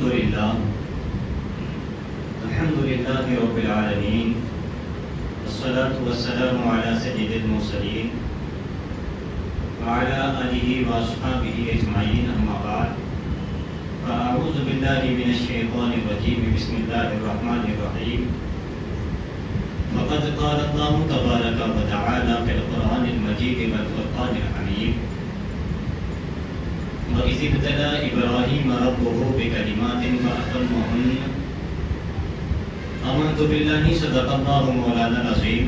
لله رب العالمين والصلاة والسلام على سيد المرسلين وعلى آله وأصحابه أجمعين أما بعد فأعوذ بالله من الشيطان الرجيم بسم الله الرحمن الرحيم فقد قال الله تبارك وتعالى في القرآن المجيد والفرقان الحميد وإذ ابتلى إبراهيم ربه بكلمات فأتمهن آمنت بالله صدق الله مولانا العظيم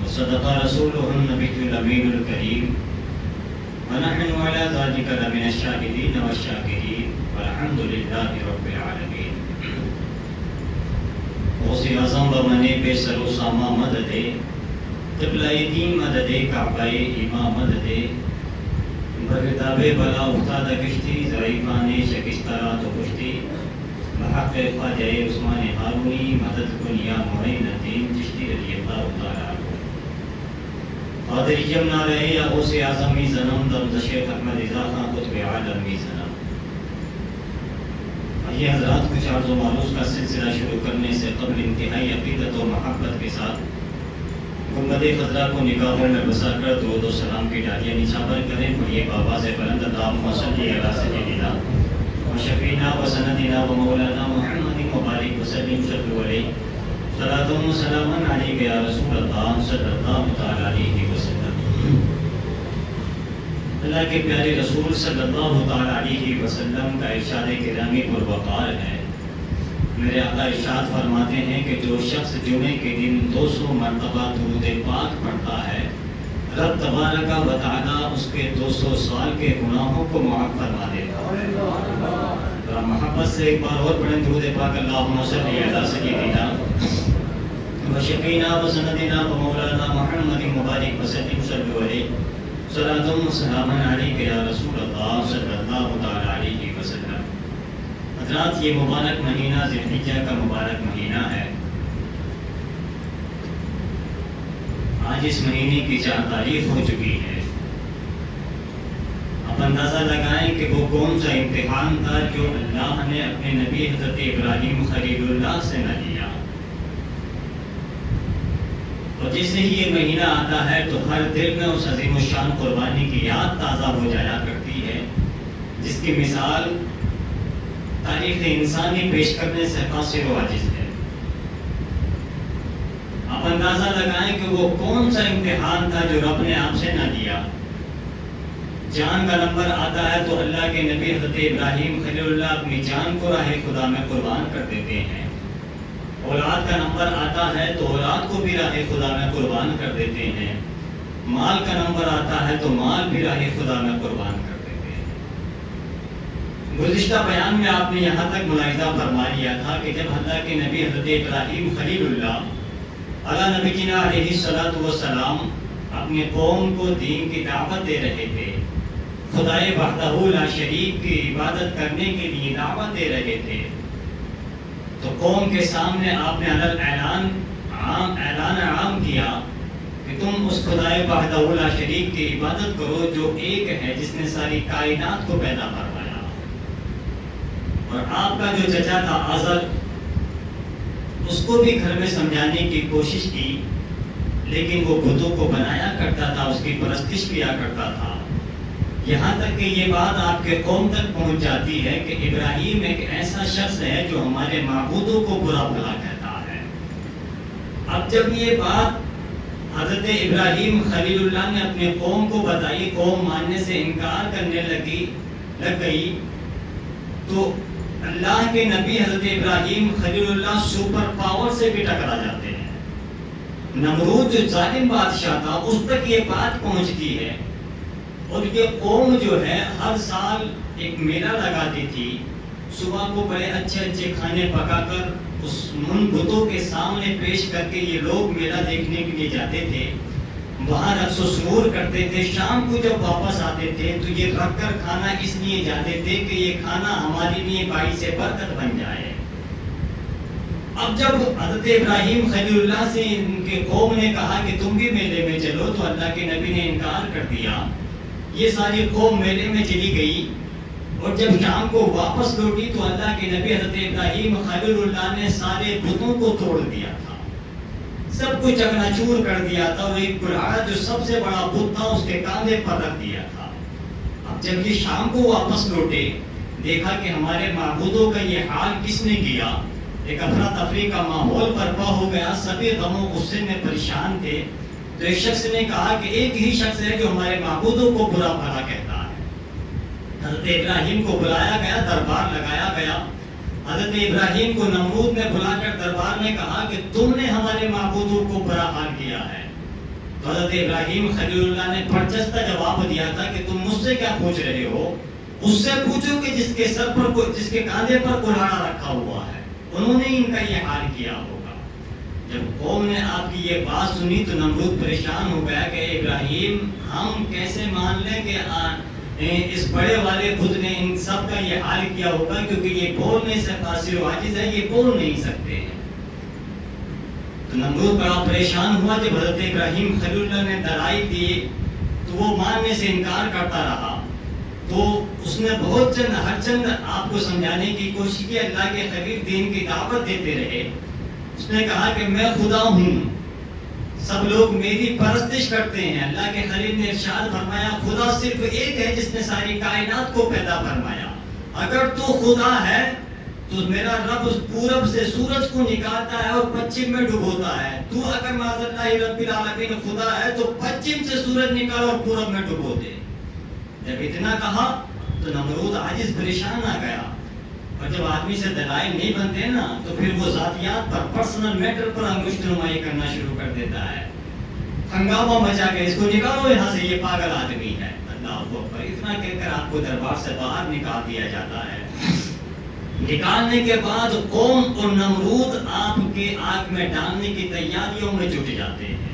وصدق رسوله النبي الأمين الكريم ونحن على ذلك لمن الشاهدين والشاكرين والحمد لله رب العالمين. غوث اعظم و من بے سر و ساما مدد قبلہ دین مدد کعبہ امام مدد برداب بلا افتاد کشتی ضعیفان شکستہ تو کشتی بحق خواجہ عثمان ہارونی مدد کنیا معین الدین چشتی رضی اللہ تعالیٰ عنہ. قادری جمنا رہے یا غوث اعظم می زنم دم شیخ احمد رضا خان قطب عالم می زنم. یہ حضرات کچھ عرض و معروض کا سلسلہ شروع کرنے سے قبل انتہائی عقیدت و محبت کے ساتھ گنبد خضرا کو نگاہوں میں بسا کر درود و سلام کی ڈالیاں نچھاور کریں. پڑھیے بابا سے بلند اللہم صلی علی سیدنا و شفینا و سندنا و مولانا محمد مبارک وسلم صلو علیہ صلاۃ و سلام علیک یا رسول اللہ صلی اللہ تعالی علیہ وسلم. اللہ کے پیارے رسول صلی اللہ تعالی علیہ وسلم کا ارشاد گرامی پروقار ہے. میرے آقا ارشاد فرماتے ہیں کہ جو شخص جمعے کے دن 200 مرتبہ درود پاک پڑھتا ہے رب تبارک و تعالی اس کے 200 سال کے گناہوں کو معاف فرما دیتا ہے. محبت سے ایک بار اور پڑھیں درود پاک اللہم صلی علی سیدنا و شفینا و سندنا و مولانا محمد مبارک وسلم صلو علیہ صلاۃ و سلام علیک یا رسول اللہ صلی اللہ تعالی علیہ وسلم. حضرات یہ مبارک مہینہ ذی الحجہ کا مبارک مہینہ ہے. آج اس مہینے کی 4 تاریخ ہو چکی ہے. اب اندازہ لگائیں کہ وہ کون سا امتحان تھا جو اللہ نے اپنے نبی حضرت ابراہیم خلیل اللہ سے نہ لیا. اور جیسے ہی یہ مہینہ آتا ہے تو ہر دل میں اس عظیم الشان قربانی کی یاد تازہ ہو جایا کرتی ہے جس کی مثال تاریخ انسانی پیش کرنے سے قاصر و عاجز ہے. آپ اندازہ لگائیں کہ وہ کون سا امتحان تھا جو رب نے آپ سے نہ لیا. جان کا نمبر آتا ہے تو اللہ کے نبی حضرت ابراہیم خلیل اللہ اپنی جان کو راہ خدا میں قربان کر دیتے ہیں. اولاد کا نمبر آتا ہے تو اولاد کو بھی راہ خدا میں قربان کر دیتے ہیں. مال کا نمبر آتا ہے تو مال بھی راہ خدا میں قربان کر دیتے ہیں. گزشتہ بیان میں آپ نے یہاں تک ملاحظہ فرما لیا تھا کہ جب اللہ کے نبی حضرت ابراہیم خلیل اللہ علی نبی جنا علیہ الصلوۃ والسلام اپنی قوم کو دین کی دعوت دے رہے تھے, خدائے وحدہ لا شریک کی عبادت کرنے کے لیے دعوت دے رہے تھے, تو قوم کے سامنے آپ نے اعلان عام کیا کہ تم اس خدائے وحدہ لا شریک کی عبادت کرو جو ایک ہے, جس نے ساری کائنات کو پیدا فرمایا. اور آپ کا جو چچا تھا آزر اس کو بھی گھر میں سمجھانے کی کوشش کی, لیکن وہ بتوں کو بنایا کرتا تھا, اس کی پرستش کیا کرتا تھا. یہاں تک کہ یہ بات آپ کے قوم تک پہنچ جاتی ہے کہ ابراہیم ایک ایسا شخص ہے جو ہمارے معبودوں کو برا بھلا کہتا ہے. اب جب یہ بات حضرت ابراہیم خلیل اللہ نے اپنے قوم کو بتائی, قوم ماننے سے انکار کرنے لگ گئی, تو اللہ کے نبی حضرت ابراہیم خلیل اللہ سپر پاور سے بھی ٹکرا جاتے ہیں. نمرود جو ظالم بادشاہ تھا اس تک یہ بات پہنچتی ہے, اور یہ قوم جو ہے ہر سال ایک میلہ لگاتی تھی. صبح کو بڑے اچھے اچھے کھانے پکا کر اس من بتوں کے سامنے پیش کر کے یہ لوگ میلہ دیکھنے کے لیے جاتے تھے, وہاں رقص و سرور کرتے تھے. شام کو جب واپس آتے تھے تو یہ رکھ کر کھانا اس لیے جاتے تھے کہ یہ کھانا ہمارے لیے باعث برکت بن جائے. اب جب حضرت ابراہیم خلیل اللہ سے ان کے قوم نے کہا کہ تم بھی میلے میں چلو, تو اللہ کے نبی نے انکار کر دیا. یہ ساری قوم میلے میں چلی گئی اور جب شام کو واپس لوٹی تو اللہ کے نبی حضرت ابراہیم خلیل اللہ نے سارے بتوں کو توڑ دیا تھا، سب کو چکنا چور کر دیا تھا، اور ایک کلاڑا جو سب سے بڑا بت تھا اس کے کاندھے پر رکھ دیا تھا۔ اب جب یہ شام کو واپس لوٹے، دیکھا کہ ہمارے معبودوں کا یہ حال کس نے کیا، ایک افراتفری کا ماحول برپا ہو گیا، سبھی غم و غصے میں پریشان تھے۔ تو ایک شخص نے کہا کہ ایک ہی شخص ہے جو ہمارے معبودوں کو برا بھلا کہتا ہے۔ حضرت ابراہیم کو بلایا گیا، دربار لگایا گیا۔ حضرت ابراہیم کو نمرود نے بلا کر دربار میں کہا کہ تم نے ہمارے معبودوں کو برا حال کیا ہے۔ تو حضرت ابراہیم خلیل اللہ نے پرجستہ جواب دیا تھا کہ تم مجھ سے کیا پوچھ رہے ہو، اس سے پوچھو کہ جس کے سر پر جس کے کاندھے پر کلاڑا رکھا ہوا ہے، انہوں نے ان کا یہ حال کیا ہوگا۔ جب قوم نے آپ کی یہ بات سنی تو نمرود پریشان ہو گیا کہ ابراہیم ہم کیسے مان لیں کہ اس بڑے والے بت نے ان سب کا یہ حال کیا ہوگا، کیونکہ یہ بولنے سے قاصر و عاجز ہے، یہ بول نہیں سکتے ہیں۔ تو نمرود بڑا پریشان ہوا۔ جب حضرت ابراہیم خلیل اللہ نے دلائل دی تو وہ ماننے سے انکار کرتا رہا۔ تو اس نے بہت ہر چند آپ کو سمجھانے کی کوشش کی، اللہ کے خلیل دین کی دعوت دیتے رہے۔ اس نے کہا کہ میں خدا ہوں، سب لوگ میری پرستش کرتے ہیں۔ اللہ کے خلیل نے ارشاد فرمایا خدا صرف ایک ہے جس نے ساری کائنات کو پیدا فرمایا، اگر تو خدا ہے تو میرا رب پورب سے سورج کو نکالتا ہے اور پچھم میں ڈبوتا ہے، تو اگر معاذ اللہ رب العالمین خدا ہے تو پچھم سے سورج نکال اور پورب میں ڈبو دے۔ جب اتنا کہا تو نمرود عاجز پریشان آ گیا، اور جب آدمی سے دلائل نہیں بنتے نا تو پھر وہ ذاتیات پر، پرسنل میٹر پر انگشت نمائی کرنا شروع کر دیتا ہے۔ ہنگامہ مچا کے اس کو نکالو یہاں سے، یہ پاگل آدمی ہے۔ اللہ اکبر، اتنا کہہ کر آپ کو دربار سے باہر نکال دیا جاتا ہے۔ نکالنے کے بعد قوم اور نمرود آپ کے آگ میں ڈالنے کی تیاریوں میں جٹ جاتے ہیں۔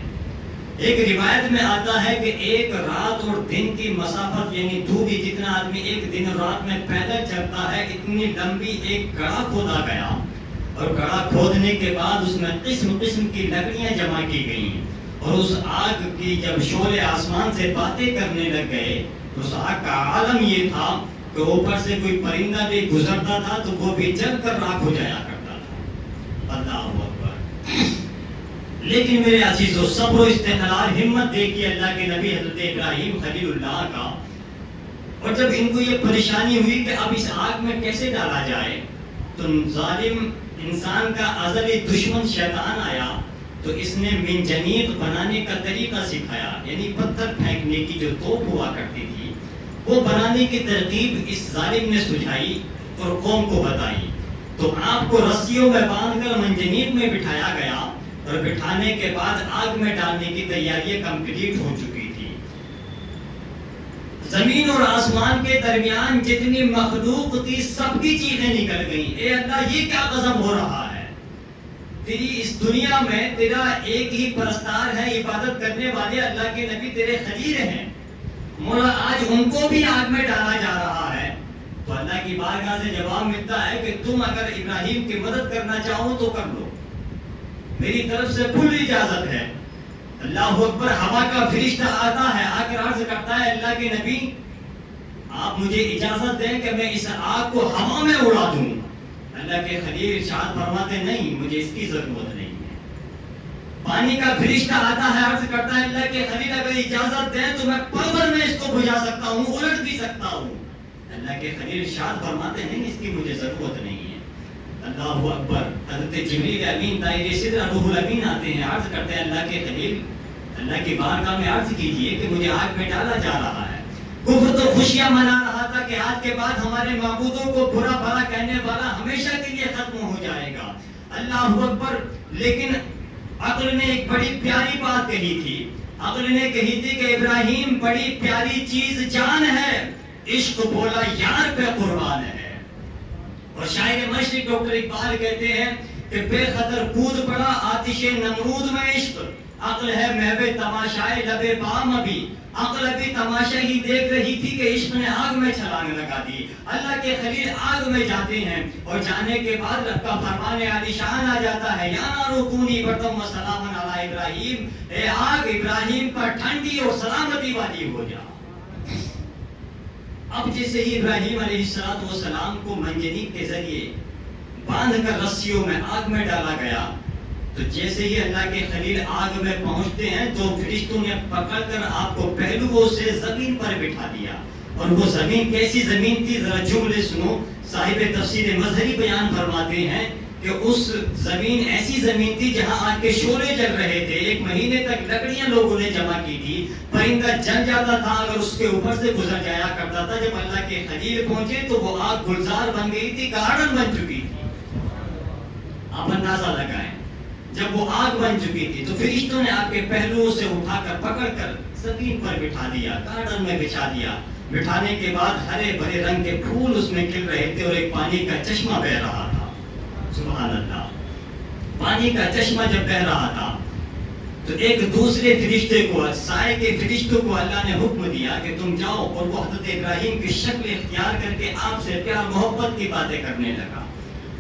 ایک روایت میں آتا ہے کہ ایک رات اور دن کی مسافت، یعنی دودھی جتنا آدمی ایک دن اور رات میں پیدل چلتا ہے، اتنی لمبی ایک گڑھا کھودا گیا، اور گڑھا کھودنے کے بعد اس میں قسم قسم کی لکڑیاں جمع کی گئیں، اور اس آگ کی جب شعلے آسمان سے باتیں کرنے لگ گئے تو اس آگ کا عالم یہ تھا کہ اوپر سے کوئی پرندہ بھی گزرتا تھا تو وہ بھی جل کر راکھ ہو جایا کرتا تھا۔ اللہ اکبر۔ لیکن میرے عزیزو، صبر و استقرار، ہمت دیکھیے اللہ کے نبی حضرت ابراہیم خلیل اللہ کا۔ اور جب ان کو یہ پریشانی ہوئی کہ اب اس آگ میں کیسے ڈالا جائے، تو ظالم انسان کا ازلی دشمن شیطان آیا، تو اس نے منجنیق بنانے کا طریقہ سکھایا، یعنی پتھر پھینکنے کی جو توپ ہوا کرتی تھی وہ بنانے کی ترتیب اس ظالم نے سجھائی اور قوم کو بتائی۔ تو آپ کو رسیوں میں باندھ کر منجنیق میں بٹھایا گیا، اور بٹھانے کے بعد آگ میں ڈالنے کی تیاریاں کمپلیٹ ہو چکی تھی۔ زمین اور آسمان کے درمیان جتنی مخلوق تھی سب کی چیخیں نکل گئیں، اے اللہ یہ کیا غضب ہو رہا ہے، تیری اس دنیا میں تیرا ایک ہی پرستار ہے، عبادت کرنے والے اللہ کے نبی تیرے خلیل ہیں، مولا آج ان کو بھی آگ میں ڈالا جا رہا ہے۔ تو اللہ کی بارگاہ سے جواب ملتا ہے کہ تم اگر ابراہیم کی مدد کرنا چاہو تو کر لو، میری طرف سے کھلی اجازت ہے۔ اللہ اکبر۔ ہوا کا فرشتہ آتا ہے، آ کر عرض کرتا ہے اللہ کے نبی آپ مجھے اجازت دیں کہ میں اس آگ کو ہوا میں اڑا دوں۔ اللہ کے خلیل ارشاد فرماتے نہیں، مجھے اس کی ضرورت نہیں ہے۔ پانی کا فرشتہ آتا ہے، عرض کرتا ہے اللہ کے خلیل اگر اجازت دیں تو میں پل بھر میں اس کو بجھا سکتا ہوں، الٹ بھی سکتا ہوں۔ اللہ کے خلیل ارشاد فرماتے نہیں، اس کی مجھے ضرورت نہیں ہے۔ اللہ اکبر۔ حضرت جبریل امین طائر صدر روح الامین آتے ہیں، عرض کرتے ہیں اللہ کے خلیل اللہ کی بارگاہ میں عرض کیجئے کہ مجھے آگ میں ڈالا جا رہا ہے۔ کفر تو خوشیاں منا رہا تھا کہ آج کے بعد ہمارے معبودوں کو برا بھلا کہنے والا ہمیشہ کے لیے ختم ہو جائے گا۔ اللہ اکبر۔ لیکن عقل نے ایک بڑی پیاری بات کہی تھی، عقل نے کہی تھی کہ ابراہیم بڑی پیاری چیز جان ہے، عشق بولا یار پہ قربان ہے۔ اور شاعر مشرق ڈاکٹر اقبال کہتے ہیں کہ بے خطر کود پڑا آتش نمرود میں عشق، عقل ہے محو تماشائے لبے بام، ابھی عقل ابھی تماشا ہی دیکھ رہی تھی کہ عشق نے آگ میں چھلانگ لگا دی۔ اللہ کے خلیل آگ میں جاتے ہیں، اور جانے کے بعد رب کا فرمان عالی شان آ جاتا ہے، یا نار کونی بردم و سلام علی ابراہیم، اے آگ ابراہیم پر ٹھنڈی اور سلامتی والی ہو جا۔ اب جیسے ہی ابراہیم علیہ السلام کو منجنیق کے ذریعے باندھ کر رسیوں میں آگ میں ڈالا گیا، تو جیسے ہی اللہ کے خلیل آگ میں پہنچتے ہیں تو فرشتوں نے پکڑ کر آپ کو پہلوؤں سے زمین پر بٹھا دیا. اور وہ زمین کیسی زمین تھی، ذرا جملے سنو. صاحب تفسیر مظہری بیان فرماتے ہیں کہ اس زمین ایسی زمین تھی جہاں آگ کے شعلے جل رہے تھے. 1 مہینے تک لکڑیاں لوگوں نے جمع کی تھی. پرندہ جل جاتا تھا اگر اس کے اوپر سے گزر جایا کرتا تھا. جب اللہ کے خلیل پہنچے تو وہ آگ گلزار بن گئی تھی، گارڈن بن چکی تھی. آپ اندازہ لگائیں، جب وہ آگ بن چکی تھی تو فرشتوں نے آپ کے پہلوؤں سے اٹھا کر پکڑ کر زمین پر بٹھا دیا، گارڈن میں بچھا دیا. بٹھانے کے بعد ہرے بھرے رنگ کے پھول اس میں کھل رہے تھے اور ایک پانی کا چشمہ بہ رہا تھا. سبحان اللہ. پانی کا چشمہ جب بہ رہا تھا تو ایک دوسرے فرشتے کو، سائے کے فرشتوں کو اللہ نے حکم دیا کہ تم جاؤ، اور وہ حضرت ابراہیم کی شکل اختیار کر کے آپ سے پیار محبت کی باتیں کرنے لگا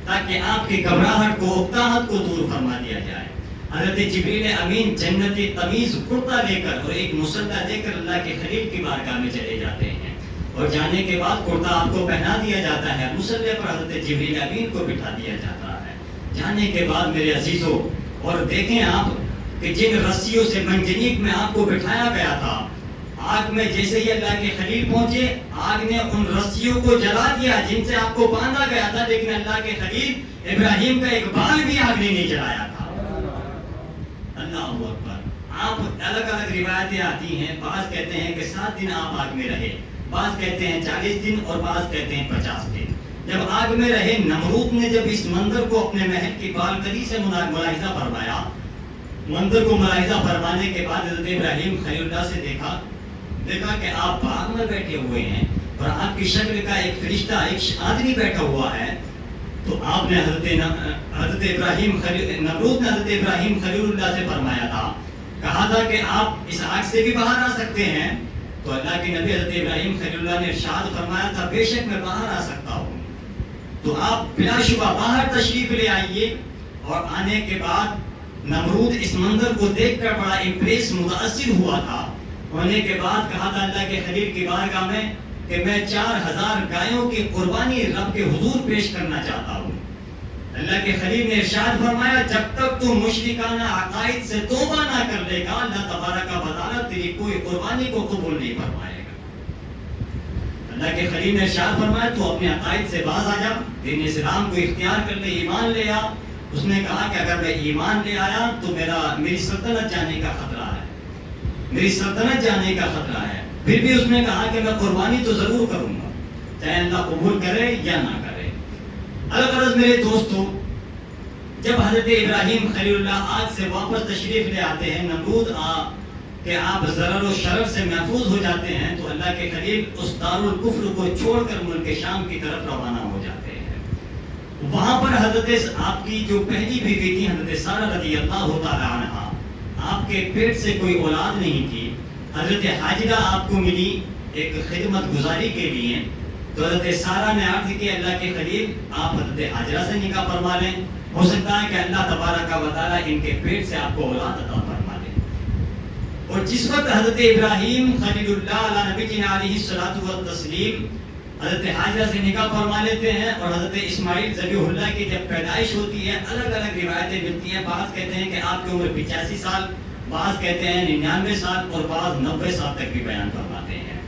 تاکہ آپ کی گھبراہٹ کو، اکتاہٹ کو دور فرما دیا جائے. حضرت جبریل امین جنتی تمیز کرتا لے کر اور ایک مسلح لے کر اللہ کے خلیل کی بارگاہ میں چلے جاتے ہیں، اور جانے کے بعد کرتا آپ کو پہنا دیا جاتا ہے، مسلح پر حضرت جبریل امین کو بٹھا دیا جاتا ہے. جانے کے بعد میرے عزیزوں، اور دیکھیں آپ کہ جن رسیوں سے منجنیق میں آپ کو بٹھایا گیا تھا، آگ میں جیسے ہی اللہ کے خلیل پہنچے آگ نے ان رسیوں کو جلا دیا جن سے آپ کو باندھا گیا تھا، لیکن اللہ کے خلیل ابراہیم کا ایک بال بھی آگ نے نہیں جلایا تھا. اللہ اکبر. آپ الگ الگ روایتیں آتی ہیں، بعض کہتے ہیں کہ 7 دن آپ آگ میں رہے، بعض کہتے ہیں 40 دن اور بعض کہتے ہیں 50 دن. جب آگ میں رہے، نمرود نے جب اس منظر کو اپنے محل کی بالکنی سے ملاحظہ فرمایا، منظر کو ملاحظہ فرمانے کے بعد حضرت ابراہیم خلیل اللہ سے دیکھا کہ آپ باغ میں بیٹھے ہوئے ہیں اور آپ کی شکل کا ایک فرشتہ، ایک آدمی بیٹھا ہوا ہے. تو آپ نے حضرت ابراہیم نمرود نے حضرت ابراہیم خلیل اللہ سے فرمایا تھا، کہا تھا کہ آپ اس آگ سے بھی باہر آ سکتے ہیں. تو اللہ کے نبی حضرت ابراہیم خلیل اللہ نے ارشاد فرمایا تھا، بے شک میں باہر آ سکتا ہوں. تو آپ بلا شبہ باہر تشریف لے آئیے. اور آنے کے بعد نمرود اس منظر کو دیکھ کر بڑا امپریس، متاثر ہوا تھا. ہونے کے بعد کہا تھا اللہ کے خلیل کی بارگاہ میں کہ میں 4000 گایوں کی قربانی رب کے حضور پیش کرنا چاہتا ہوں. اللہ کے خلیل نے ارشاد فرمایا، جب تک تو مشرکانہ عقائد سے توبہ نہ کر لے گا اللہ تبارک و تعالیٰ تیری کوئی قربانی کو قبول نہیں فرمائے گا. اللہ کے خلیل نے ارشاد فرمایا تو اپنے عقائد سے باز آ جا، دین اسلام کو اختیار کر لے، ایمان لے آ. اس نے کہا کہ اگر میں ایمان لے آیا تو میری سلطنت جانے کا خطرہ ہے، میری سلطنت جانے کا خطرہ ہے. پھر بھی اس نے کہا کہ میں قربانی تو ضرور کروں گا، چاہے اللہ قبول کرے یا نہ کرے. الغرض میرے دوستو، جب حضرت ابراہیم خلیل اللہ آج سے واپس تشریف لے آتے ہیں، نمرود کہ آپ ضرر و شرر سے محفوظ ہو جاتے ہیں، تو اللہ کے خلیل اس دارالکفر کو چھوڑ کر ملک شام کی طرف روانہ ہو جاتے ہیں. وہاں پر حضرت آپ کی جو پہلی بیوی تھی حضرت سارہ رضی اللہ تعالی عنہا، آپ کے پیٹ سے کوئی اولاد نہیں تھی. حضرت حاجرہ آپ کو ملی ایک خدمت گزاری کے لیے. تو حضرت سارہ نے عرض کی اللہ کے خلیل آپ حضرت حاجرہ سے نکاح فرما لیں، ہو سکتا ہے کہ اللہ تبارک و تعالی ان کے پیٹ سے آپ کو اولاد عطا فرما لیں. اور جس وقت حضرت ابراہیم خلیل اللہ علیہ نبی جینا علیہ الصلوۃ والتسلیم حضرت حاجرہ سے نکاح فرما لیتے ہیں، اور حضرت اسماعیل ذبیح اللہ کی جب پیدائش ہوتی ہے، الگ الگ روایتیں ملتی ہیں. بعض کہتے ہیں کہ آپ کی عمر 85 سال، بعض کہتے ہیں 99 سال اور بعض 90 سال تک بھی بیان فرماتے ہیں.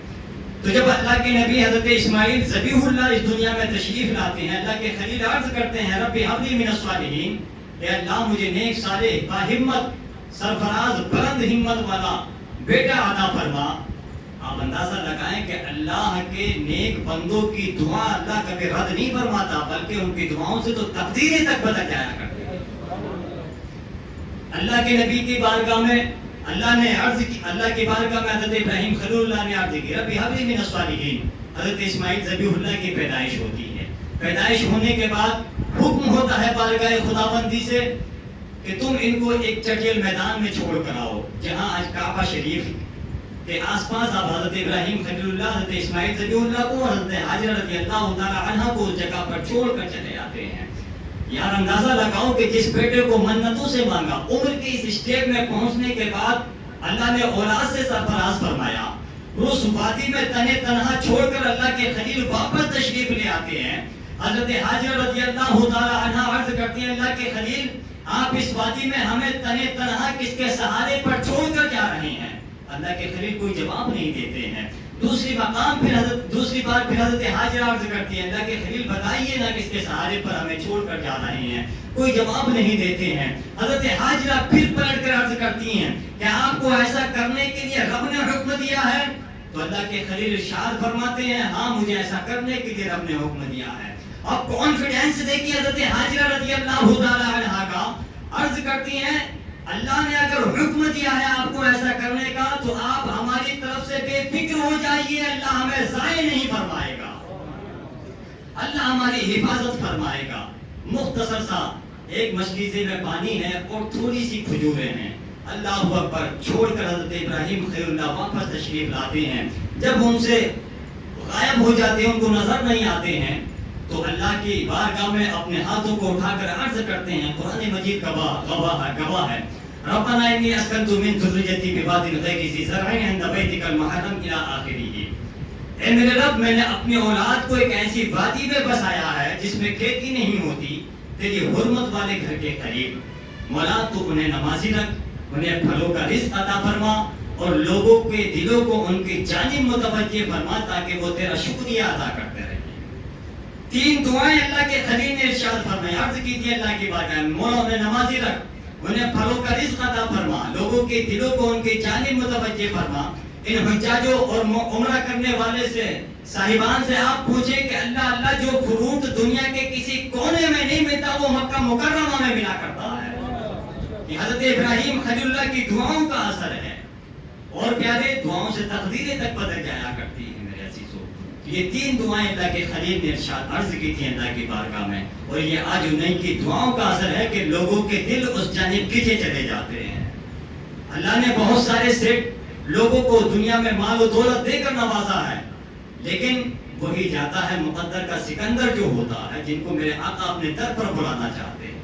تو جب اللہ کے نبی حضرت اسماعیل ذبیح اللہ اس دنیا میں تشریف لاتے ہیں، اللہ کے خلیل عرض کرتے ہیں رب ہب لی من الصالحین، اے اللہ مجھے نیک صالح با ہمت سرفراز بلند ہمت والا بیٹا عطا فرما. آپ اندازہ لگائیں کہ اللہ کے نیک بندوں کی دعا اللہ کبھی رد نہیں فرماتا، بلکہ ان کی دعاؤں سے تو تقدیریں تک بدل جایا کرتی ہے. اللہ کے نبی کی بارگاہ میں اللہ نے عرض کی، اللہ کی بارگاہ میں حضرت ابراہیم خلیل اللہ نے عرض کی رب ہب لی من الصالحین. حضرت اسماعیل ذبیح اللہ کی پیدائش ہوتی ہے. پیدائش ہونے کے بعد حکم ہوتا ہے بارگاہ خداوندی سے کہ تم ان کو ایک چٹیل میدان میں چھوڑ کر آؤ، جہاں آج کعبہ شریف کے آس پاس آپ حضرت ابراہیم خلیل اللہ، حضرت اسماعیل ذبیح اللہ کو، حضرت حاجرہ رضی اللہ تعالی عنہا کو اس جگہ پر چھوڑ کر چلے آتے ہیں. یار اندازہ لگاؤ کہ جس بیٹے کو منتوں سے مانگا، عمر کے اس اسٹیج میں پہنچنے کے بعد اللہ نے اولاد سے سرفراز فرمایا، اس وادی میں تنے تنہا چھوڑ کر اللہ کے خلیل واپس تشریف لے آتے ہیں. حضرت حاجرہ رضی اللہ تعالی عنہا عرض کرتی ہیں اللہ کے خلیل آپ اس وادی میں ہمیں تنے تنہا کس کے سہارے پر چھوڑ کر جا رہے ہیں؟ اللہ کے خلیل کوئی جواب نہیں دیتے ہیں. دوسری بار پھر حضرت حاجرہ عرض کرتی ہیں اللہ کے خلیل بتائیے نا کس کے سہارے پر ہمیں چھوڑ کر جا رہے ہیں؟ کوئی جواب نہیں دیتے ہیں. حضرت حاجرہ پھر پلٹ کر عرض کرتی ہیں کہ آپ کو ایسا کرنے کے لیے رب نے حکم دیا ہے؟ تو اللہ کے خلیل ارشاد فرماتے ہیں ہاں مجھے ایسا کرنے کے لیے رب نے حکم دیا ہے. اب کانفیڈنس دیکھیے حضرت حاجرہ رضی اللہ تعالی عنہا کا. عرض کرتی ہیں اللہ نے اگر حکم دیا ہے آپ کو ایسا کرنے کا تو آپ ہماری طرف سے بے فکر ہو جائیے، اللہ ہمیں ضائع نہیں فرمائے گا، اللہ ہماری حفاظت فرمائے گا. مختصر سا ایک مشکیزے میں پانی ہے اور تھوڑی سی کھجوریں ہیں. اللہ اکبر چھوڑ کر حضرت ابراہیم خلیل اللہ واپس تشریف لاتے ہیں. جب ان سے غائب ہو جاتے ہیں، ان کو نظر نہیں آتے ہیں، تو اللہ کی بارگاہ میں اپنے ہاتھوں کو اٹھا کر عرض کرتے ہیں. قرآن مجید گواہ ہے ربنا انی اسکنت من ذریتی بواد غیر ذی زرع عند بیتک المحرم الی آخرہ. اے میرے رب میں نے اپنی اولاد کو ایک ایسی وادی میں بسایا ہے جس میں کھیتی نہیں ہوتی، تیری حرمت والے گھر کے قریب. مولا تو انہیں نمازی رکھ، انہیں پھلوں کا رزق عطا فرما اور لوگوں کے دلوں کو ان کی جانب متوجہ فرما تاکہ وہ تیرا شکریہ ادا کرتے رہیں. تین دعائیں اللہ کے خلیل نے ارشاد فرمائی. عرض کی تھی اللہ کی بارگاہ میں مولا انہیں نمازی رکھ، انہیں پھلوں کا رزق عطا فرما، لوگوں کے دلوں کو ان کی جانب متوجہ فرما. ان حجاجوں اور عمرہ کرنے والے سے صاحبان سے آپ پوچھیں کہ اللہ جو فروٹ دنیا کے کسی کونے میں نہیں ملتا وہ مکہ مکرمہ میں ملا کرتا ہے. کہ حضرت ابراہیم خلیل اللہ کی دعاؤں کا اثر ہے اور پیارے دعاؤں سے تقدیریں تک بدل جایا کرتی ہیں. میرے عزیزو یہ تین دعائیں اللہ کے خلیل نے ارشاد عرض کی تھی اللہ کی بارگاہ میں، اور یہ آج انہیں کی دعاؤں کا اثر ہے کہ لوگوں کے دل اس جانب کھینچے چلے جاتے ہیں. اللہ نے بہت سارے سیٹ لوگوں کو دنیا میں مال و دولت دے کر نوازا ہے، لیکن وہی جاتا ہے مقدر کا سکندر جو ہوتا ہے جن کو میرے آقا اپنے در پر بلانا چاہتے ہیں.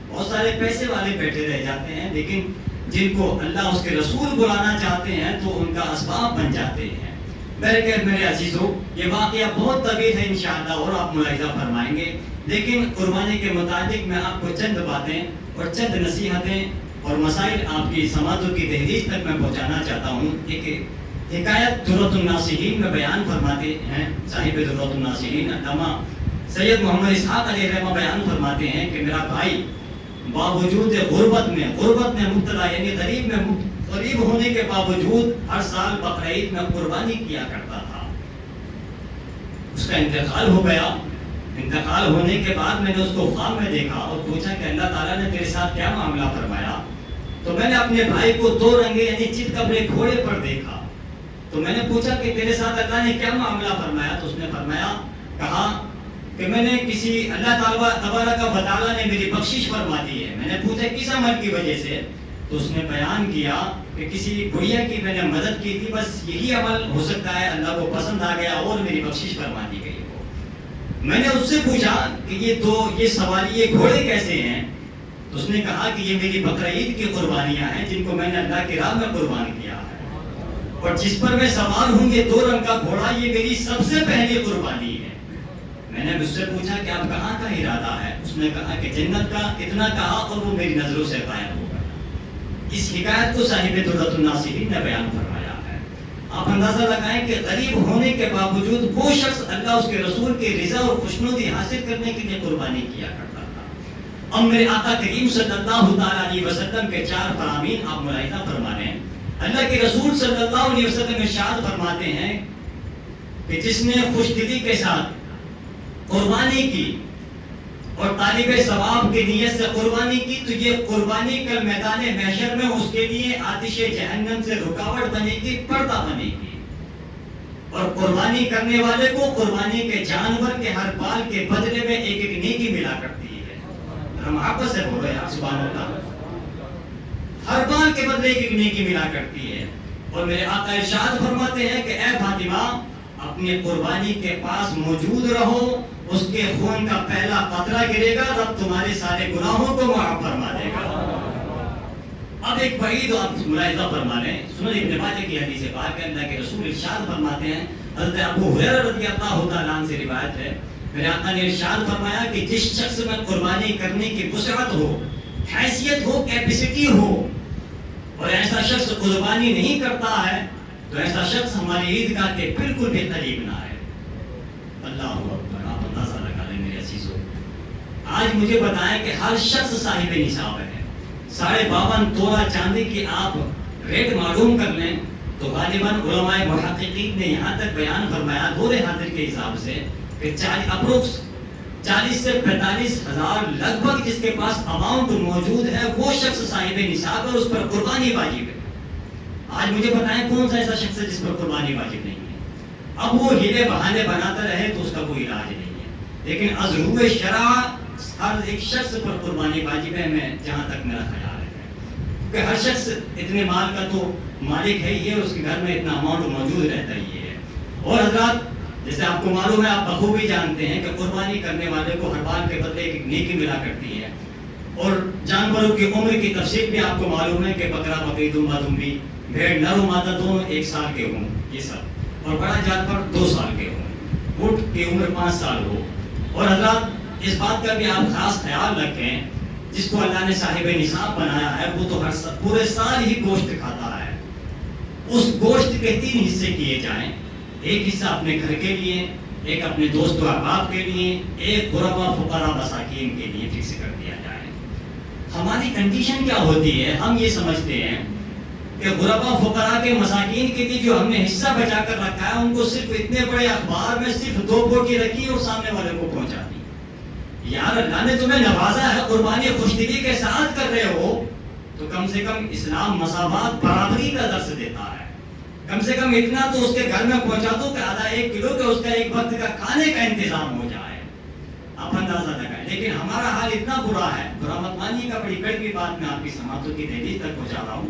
بہت سارے پیسے والے بیٹھے رہ جاتے ہیں، لیکن جن کو اللہ اس کے رسول بلانا چاہتے ہیں تو ان کا اسباب بن جاتے ہیں. میرے عزیزو یہ واقعہ بہت طویل ہے انشاءاللہ اور آپ ملاحظہ فرمائیں گے، لیکن قربانی کے متعلق میں آپ کو چند باتیں اور چند نصیحتیں اور مسائل آپ کی سماعتوں کی تحریر تک میں پہنچانا چاہتا ہوں. ایک حکایت درۃ الناصحین میں بیان فرماتے ہیں صاحب درۃ الناصحین علامہ سید محمد اسحاق علیہ رحمہ بیان فرماتے ہیں کہ میرا بھائی باوجود غربت میں مبتلا یعنی غریب ہونے کے باوجود ہر سال بقرعید میں قربانی کیا کرتا تھا. اس کا انتقال ہو گیا. انتقال ہونے کے بعد میں نے اس کو خواب میں دیکھا اور پوچھا کہ اللہ تعالیٰ نے تیرے ساتھ کیا معاملہ فرمایا؟ تو میں نے اپنے بھائی کو 2 رنگے یعنی چت کپڑے گھوڑے پر دیکھا. تو میں نے پوچھا کہ تیرے ساتھ اللہ نے کیا معاملہ فرمایا؟ تو اس نے کہا کہ میں نے کسی اللہ تعالیٰ تبارک و تعالیٰ نے میری بخشش فرما دی ہے. میں نے پوچھا کس عمل کی وجہ سے؟ تو اس نے بیان کیا کہ کسی بڑھیا کی میں نے مدد کی تھی، بس یہی عمل ہو سکتا ہے اللہ کو پسند آ گیا اور میری بخشش فرما دی گئی. میں نے اس سے پوچھا کہ یہ سواری یہ گھوڑے کیسے ہیں؟ تو اس نے کہا کہ یہ میری بقرعید کی قربانیاں ہیں جن کو میں نے اللہ کی راہ میں قربان کیا ہے، اور جس پر میں سوار ہوں یہ 2 رنگ کا گھوڑا یہ میری سب سے پہلی قربانی ہے. میں نے اس سے پوچھا کہ آپ کہاں کا ارادہ ہے؟ اس نے کہا کہ جنت کا. اتنا کہا اور وہ میری نظروں سے غائب ہو گیا. اس حکایت کو صاحب درۃ الناصحین نے بیان فرمایا ہے. آپ اندازہ لگائیں کہ غریب ہونے کے باوجود وہ شخص اللہ اس کے رسول کی رضا اور خوشنودی حاصل کرنے کے لیے قربانی کیا کرتا تھا. اب میرے آقا کریم صلی اللہ تعالی علیہ وسلم کے 4 فرامین آپ ملاحظہ فرما رہے ہیں. اللہ کے رسول صلی اللہ علیہ وسلم ارشاد فرماتے ہیں کہ جس نے خوش دلی کے ساتھ قربانی کی اور طالب ثواب کی نیت سے قربانی کی تو یہ قربانی کل میدان محشر میں اس کے لیے آتش جہنم سے رکاوٹ بنے گی، پردہ بنے گی. اور قربانی کرنے والے کو قربانی کے جانور کے ہر بال کے بدلے میں ایک نیکی ملا کرتی ہے. ہم آپس سے بول رہے ہیں سبحان اللہ. ہر بال کے بدلے ایک نیکی ملا کرتی ہے. اور میرے آقا ارشاد فرماتے ہیں کہ اے فاطمہ اپنی قربانی کے پاس موجود رہو، اس کے خون کا پہلا قطرہ گرے گا رب تمہارے سارے گناہوں کو معاف فرما دے گا. اب ایک وعید آپ ملاحظہ فرما لیں، سنن ابن ماجہ کی حدیث پاک ہے، اللہ کے رسول ارشاد فرماتے ہیں، حضرت ابو ہریرہ رضی اللہ تعالیٰ عنہ سے روایت ہے، میرے آقا نے ارشاد فرمایا کہ جس شخص میں قربانی کرنے کی وسعت ہو، حیثیت ہو، کیپیسٹی ہو، اور ایسا شخص قربانی نہیں کرتا ہے، تو ایسا شخص ہماری عیدگاہ کے بالکل بھی قریب نہ ہے۔ اللہ اکبر، آپ اندازہ لگا لیں میرے عزیزو۔ آج مجھے بتائیں کہ ہر شخص صاحب نصاب ہے، 52.5 تولہ چاندی کی آپ ریٹ معلوم کر لیں تو غالباً علماء محققین نے یہاں تک بیان فرمایا دور حاضر کے حساب سے کہ 40 سے 45 ہزار لگ بھگ جس کے پاس اماؤنٹ موجود ہے وہ شخص صاحب نصاب ہے، اس پر قربانی واجب ہے۔ آج مجھے بتائیں کون سا ایسا شخص ہے جس پر قربانی واجب نہیں ہے؟ اب وہ ہیلے بہانے بناتا رہے تو اس کا کوئی علاج نہیں ہے، لیکن از روح شرع ہر ایک شخص پر قربانی واجب ہے، میں جہاں تک میرا خیال ہے، کہ ہر شخص اتنے مال کا تو مالک ہے، یہ اس کے گھر میں اتنا اماؤنٹ موجود رہتا ہی ہے۔ اور حضرات جیسے آپ کو معلوم ہے، آپ بخوبی جانتے ہیں کہ قربانی کرنے والے کو ہر بال کے بدلے ایک نیکی ملا کرتی ہے، اور جانوروں کی عمر کی تفصیل بھی آپ کو معلوم ہے کہ بکرا بکری دمبا دمبی بھیڑ نر و مادہ دونوں 1 سال کے ہوں یہ سب، اور بڑا جانور 2 سال کے ہوں، اونٹ کی عمر 5 سال ہو۔ اور حضرات اس بات کا بھی آپ خاص خیال رکھیں، جس کو اللہ نے صاحب نصاب بنایا ہے وہ تو پورے سال ہی گوشت کھاتا ہے، اس گوشت کے 3 حصے کیے جائیں، ایک حصہ اپنے گھر کے لیے، ایک اپنے دوست و احباب کے لیے، ایک غربا فقراء مساکین کے لیے فکس کر دیا جائے۔ ہماری کنڈیشن کیا ہوتی ہے، ہم یہ سمجھتے ہیں کہ غربا فقراء کے مساکین کے لیے جو ہم نے حصہ بچا کر رکھا ہے ان کو صرف اتنے بڑے اخبار میں صرف 2 بوٹی رکھی اور سامنے والے کو پہنچا دی۔ یار اللہ نے تمہیں نوازا ہے، قربانی خوشدلی کے ساتھ کر رہے ہو تو کم سے کم اسلام مساوات برابری کا درس دیتا ہے، کم سے کم اتنا تو اس کے گھر میں پہنچا دو کہ آدھا 1 کلو کہ اس کا 1 وقت کا کھانے کا انتظام ہو جائے، آپ اندازہ لگائیں۔ لیکن ہمارا حال اتنا برا ہے، برا مت مانیے گا، بڑی کڑوی بات میں آپ کی سماعتوں کی دہلیز تک پہنچا رہا ہوں،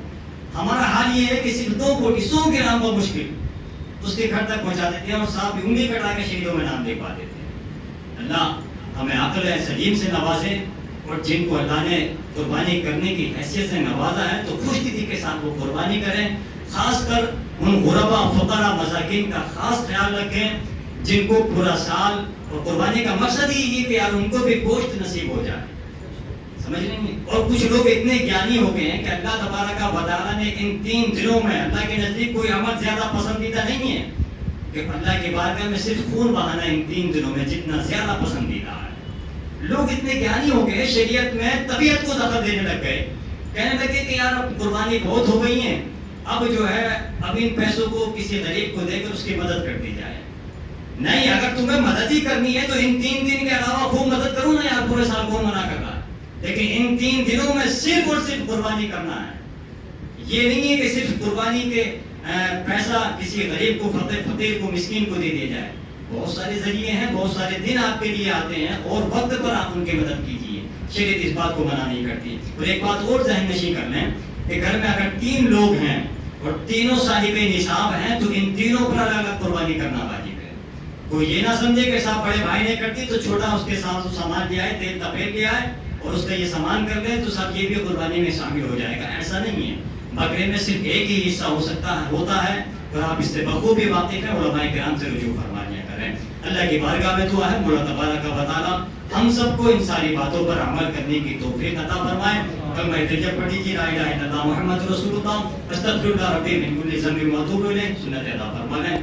ہمارا حال یہ ہے کہ صرف 2 بوٹی 100 گرام بمشکل اس کے گھر تک پہنچا دیتے ہیں، اور صاحب انگلی کٹا کے شہیدوں میں نام لکھوا دیتے ہیں۔ اللہ ہمیں عقل سلیم سے نوازے، اور جن کو اللہ نے قربانی کرنے کی حیثیت سے نوازا ہے تو خوش دلی کے ساتھ وہ قربانی کریں، خاص کر ان غربا فقراء مساکین کا خاص خیال رکھیں جن کو پورا سال، اور قربانی کا مقصد ہی یہ کہ یار ان کو بھی گوشت نصیب ہو جائے، سمجھ رہے ہیں۔ اور کچھ لوگ اتنے گیانی ہو گئے ہیں کہ اللہ تبارک و تعالیٰ نے ان 3 دنوں میں اللہ کے نزدیک کوئی عمل زیادہ پسندیدہ نہیں ہے کہ اللہ کی بارگاہ میں صرف خون بہانا ان 3 دنوں میں جتنا زیادہ پسندیدہ ہے۔ لوگ اتنے گیانی ہو گئے، شریعت میں طبیعت کو دخل دینے لگ گئے، کہنے لگے کہ یار اب قربانی بہت ہو گئی ہیں، اب جو ہے اب ان پیسوں کو کسی غریب کو دے کر اس کی مدد کر دی جائے۔ نہیں، اگر تمہیں مدد ہی کرنی ہے تو ان 3 دن کے علاوہ خوب مدد کرو نا یار، پورے سال کون منع کر رہا ہے، لیکن ان 3 دنوں میں صرف اور صرف قربانی کرنا ہے۔ یہ نہیں ہے کہ صرف قربانی کے پیسہ کسی غریب کو، فقیر کو، مسکین کو دے دیا جائے، بہت سارے ذریعے ہیں، بہت سارے دن آپ کے لیے آتے ہیں، اور وقت پر آپ ان کی مدد کیجیے، شریعت اس بات کو منع نہیں کرتی۔ اور ایک بات اور ذہن نشین کر لیں کہ گھر میں اگر 3 لوگ ہیں اور تینوں صاحب نصاب ہیں تو ان تینوں پر الگ الگ قربانی کرنا واجب ہے۔ کوئی یہ نہ سمجھے کہ صاحب بڑے بھائی نے کر دی تو چھوٹا اس کے ساتھ سامان لے آئے، تیل تپیل لے آئے اور اس کا یہ سامان کر لے تو صاحب یہ بھی قربانی میں شامل ہو جائے گا، ایسا نہیں ہے۔ بکرے میں صرف ایک ہی حصہ ہوتا ہے، اور آپ اس سے بخوبی واقف ہیں، علماء کرام سے رجوع فرما لیا کریں۔ اللہ کی بارگاہ میں دعا ہے مولا تبارک و تعالیٰ ہم سب کو ان ساری باتوں پر عمل کرنے کی توفیق عطا فرمائے۔ کلمہ طیب پڑھ لیجیے، لا الہ الا اللہ محمد رسول اللہ، استغفر اللہ ربی من کل ذنب و اتوب الیہ، سنت ادا فرما لیں۔